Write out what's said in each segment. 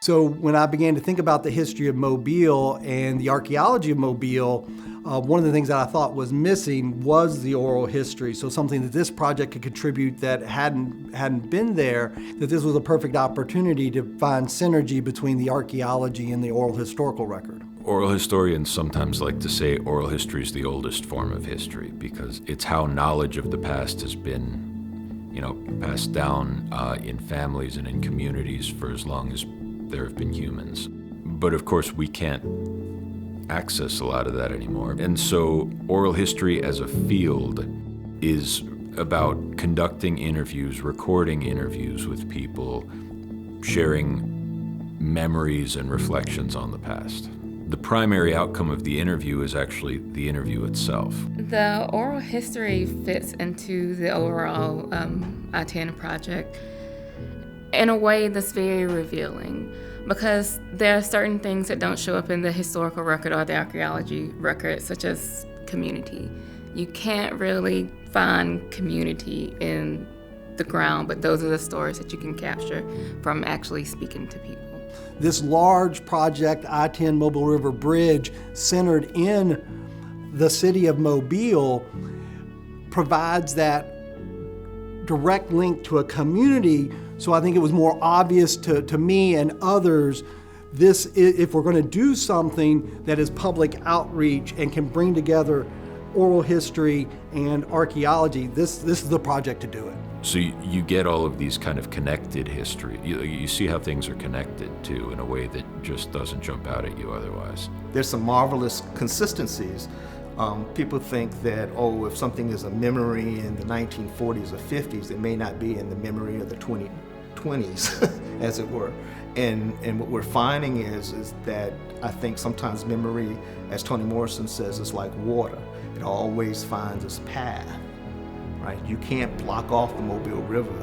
So when I began to think about the history of Mobile and the archaeology of Mobile, one of the things that I thought was missing was the oral history. So something that this project could contribute that hadn't been there, that this was a perfect opportunity to find synergy between the archaeology and the oral historical record. Oral historians sometimes like to say oral history is the oldest form of history because it's how knowledge of the past has been, passed down in families and in communities for as long as there have been humans. But of course, we can't access a lot of that anymore. And so oral history as a field is about conducting interviews, recording interviews with people, sharing memories and reflections on the past. The primary outcome of the interview is actually the interview itself. The oral history fits into the overall I-10 project in a way that's very revealing, because there are certain things that don't show up in the historical record or the archaeology record, such as community. You can't really find community in the ground, but those are the stories that you can capture from actually speaking to people. This large project, I-10 Mobile River Bridge, centered in the city of Mobile, provides that direct link to a community. So I think it was more obvious to me and others, if we're going to do something that is public outreach and can bring together oral history and archaeology, this is the project to do it. So you get all of these kind of connected history. You see how things are connected too in a way that just doesn't jump out at you otherwise. There's some marvelous consistencies. People think that, if something is a memory in the 1940s or 50s, it may not be in the memory of the 2020s, as it were. And what we're finding is that I think sometimes memory, as Toni Morrison says, is like water. It always finds its path, right? You can't block off the Mobile River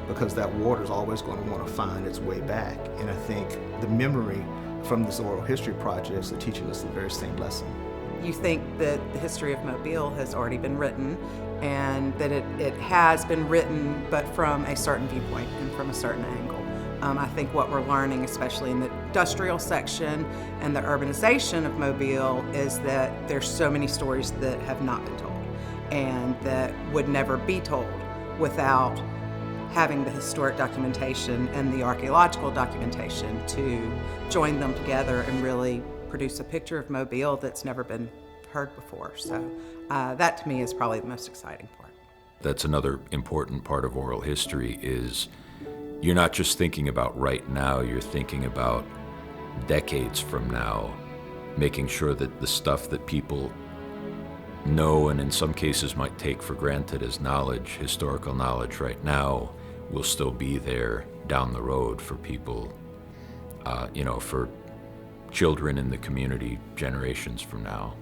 because that water is always going to want to find its way back. And I think the memory from this oral history project is teaching us the very same lesson. You think that the history of Mobile has already been written, and that it has been written, but from a certain viewpoint and from a certain angle. I think what we're learning, especially in the industrial section and the urbanization of Mobile, is that there's so many stories that have not been told and that would never be told without having the historic documentation and the archaeological documentation to join them together and really produce a picture of Mobile that's never been heard before. So that to me is probably the most exciting part. That's another important part of oral history is you're not just thinking about right now, you're thinking about decades from now, making sure that the stuff that people know and in some cases might take for granted as knowledge, historical knowledge right now, will still be there down the road for people, for children in the community generations from now.